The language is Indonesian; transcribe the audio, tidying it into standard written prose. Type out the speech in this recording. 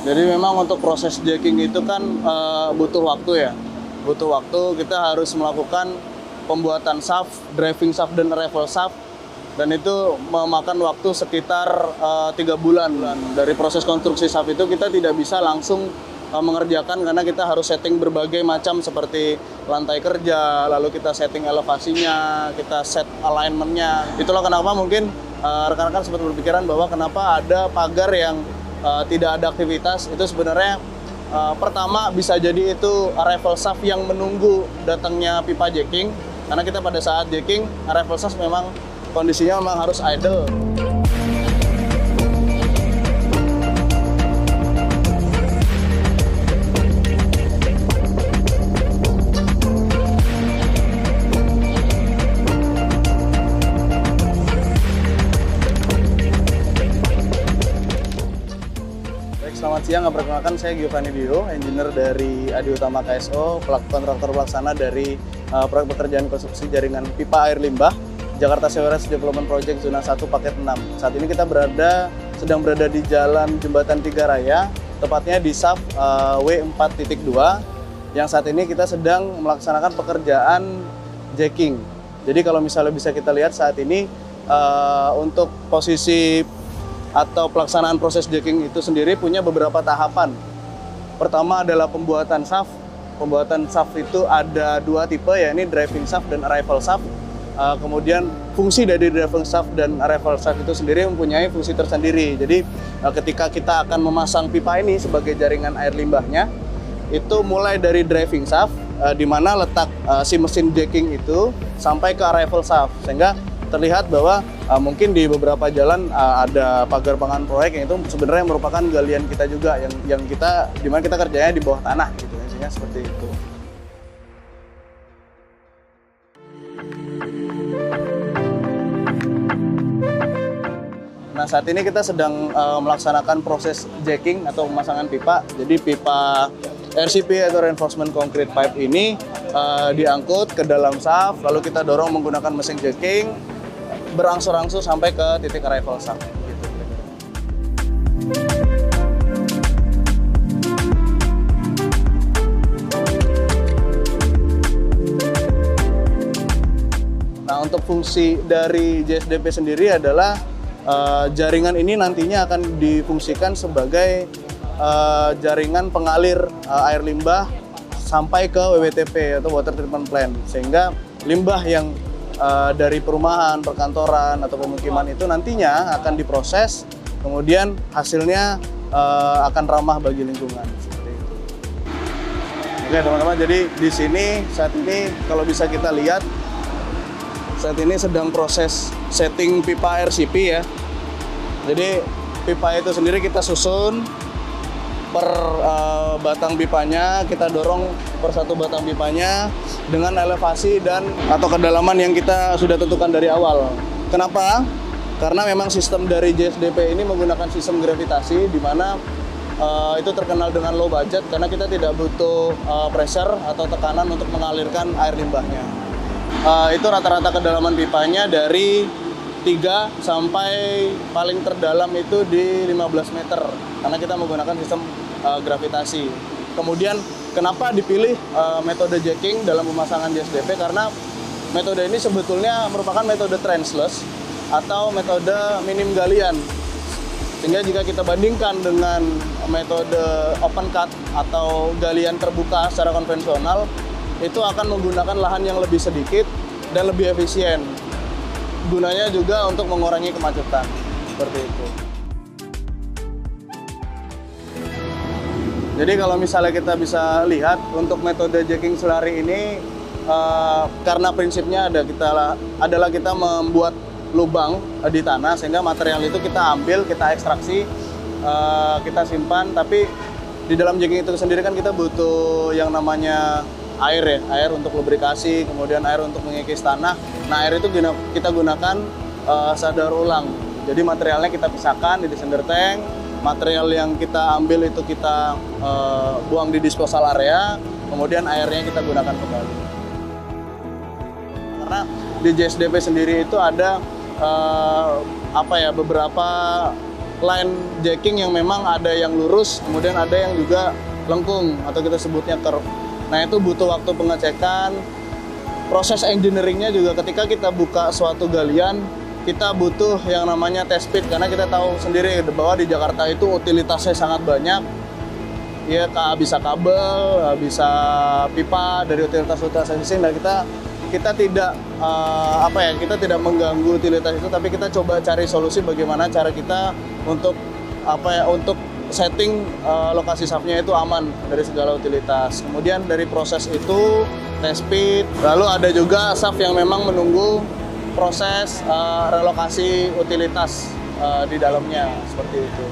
Jadi memang untuk proses jacking itu kan butuh waktu ya. Butuh waktu, kita harus melakukan pembuatan shaft, driving shaft dan arrival shaft. Dan itu memakan waktu sekitar 3 bulan. Dari proses konstruksi shaft itu kita tidak bisa langsung mengerjakan karena kita harus setting berbagai macam seperti lantai kerja, lalu kita setting elevasinya, kita set alignmentnya. Itulah kenapa mungkin rekan-rekan sempat berpikiran bahwa kenapa ada pagar yang tidak ada aktivitas. Itu sebenarnya pertama bisa jadi itu arrival shaft yang menunggu datangnya pipa jacking, karena kita pada saat jacking arrival shaft memang kondisinya memang harus idle. Selamat siang, perkenalkan saya Giovanni Dio, engineer dari Adi Utama KSO, kontraktor pelaksana dari proyek pekerjaan konstruksi jaringan pipa air limbah Jakarta Sewerage Development Project Zona 1 Paket 6. Saat ini kita sedang berada di Jalan Jembatan Tiga Raya, tepatnya di shaft W4.2, yang saat ini kita sedang melaksanakan pekerjaan jacking. Jadi kalau misalnya bisa kita lihat saat ini untuk posisi atau pelaksanaan proses jacking itu sendiri punya beberapa tahapan. Pertama adalah pembuatan shaft. Pembuatan shaft itu ada 2 tipe, yakni driving shaft dan arrival shaft. Kemudian fungsi dari driving shaft dan arrival shaft itu sendiri mempunyai fungsi tersendiri. Jadi ketika kita akan memasang pipa ini sebagai jaringan air limbahnya, itu mulai dari driving shaft, di mana letak si mesin jacking itu sampai ke arrival shaft, sehingga terlihat bahwa mungkin di beberapa jalan ada pagar pangan proyek yang itu sebenarnya merupakan galian kita juga yang kita dimana kita kerjanya di bawah tanah gitu, sehingga seperti itu. Nah, saat ini kita sedang melaksanakan proses jacking atau pemasangan pipa. Jadi pipa RCP atau Reinforcement Concrete Pipe ini diangkut ke dalam shaft, lalu kita dorong menggunakan mesin jacking berangsur-angsur sampai ke titik arrival shaft. Gitu. Nah, untuk fungsi dari JSDP sendiri adalah jaringan ini nantinya akan difungsikan sebagai jaringan pengalir air limbah sampai ke WWTP atau Water Treatment Plant, sehingga limbah yang dari perumahan, perkantoran, atau pemukiman itu nantinya akan diproses, kemudian hasilnya akan ramah bagi lingkungan. Seperti itu. Oke teman-teman, jadi di sini saat ini kalau bisa kita lihat, saat ini sedang proses setting pipa RCP ya. Jadi pipa itu sendiri kita susun per batang pipanya, kita dorong per satu batang pipanya dengan elevasi dan atau kedalaman yang kita sudah tentukan dari awal. Kenapa? Karena memang sistem dari JSDP ini menggunakan sistem gravitasi, di mana itu terkenal dengan low budget karena kita tidak butuh pressure atau tekanan untuk mengalirkan air limbahnya. Itu rata-rata kedalaman pipanya dari 3 sampai paling terdalam itu di 15 meter karena kita menggunakan sistem gravitasi. Kemudian kenapa dipilih metode jacking dalam pemasangan JSDP? Karena metode ini sebetulnya merupakan metode trenchless atau metode minim galian. Sehingga jika kita bandingkan dengan metode open cut atau galian terbuka secara konvensional, itu akan menggunakan lahan yang lebih sedikit dan lebih efisien. Gunanya juga untuk mengurangi kemacetan, seperti itu. Jadi kalau misalnya kita bisa lihat untuk metode jacking selari ini, karena prinsipnya adalah kita membuat lubang di tanah, sehingga material itu kita ambil, kita ekstraksi, kita simpan. Tapi di dalam jacking itu sendiri kan kita butuh yang namanya air ya, air untuk lubrikasi, kemudian air untuk mengikis tanah. Nah, air itu kita gunakan sadar ulang. Jadi materialnya kita pisahkan di descender tank. Material yang kita ambil itu kita buang di disposal area, kemudian airnya kita gunakan kembali. Karena di JSDP sendiri itu ada beberapa line jacking yang memang ada yang lurus, kemudian ada yang juga lengkung atau kita sebutnya curve. Nah itu butuh waktu pengecekan, proses engineeringnya juga ketika kita buka suatu galian, kita butuh yang namanya test pit karena kita tahu sendiri bahwa di Jakarta itu utilitasnya sangat banyak. Ya bisa kabel, bisa pipa dari utilitas-utilitas existing. Dan kita tidak kita tidak mengganggu utilitas itu, tapi kita coba cari solusi bagaimana cara kita untuk untuk setting lokasi shaftnya itu aman dari segala utilitas. Kemudian dari proses itu test pit, lalu ada juga shaft yang memang menunggu proses relokasi utilitas di dalamnya seperti itu.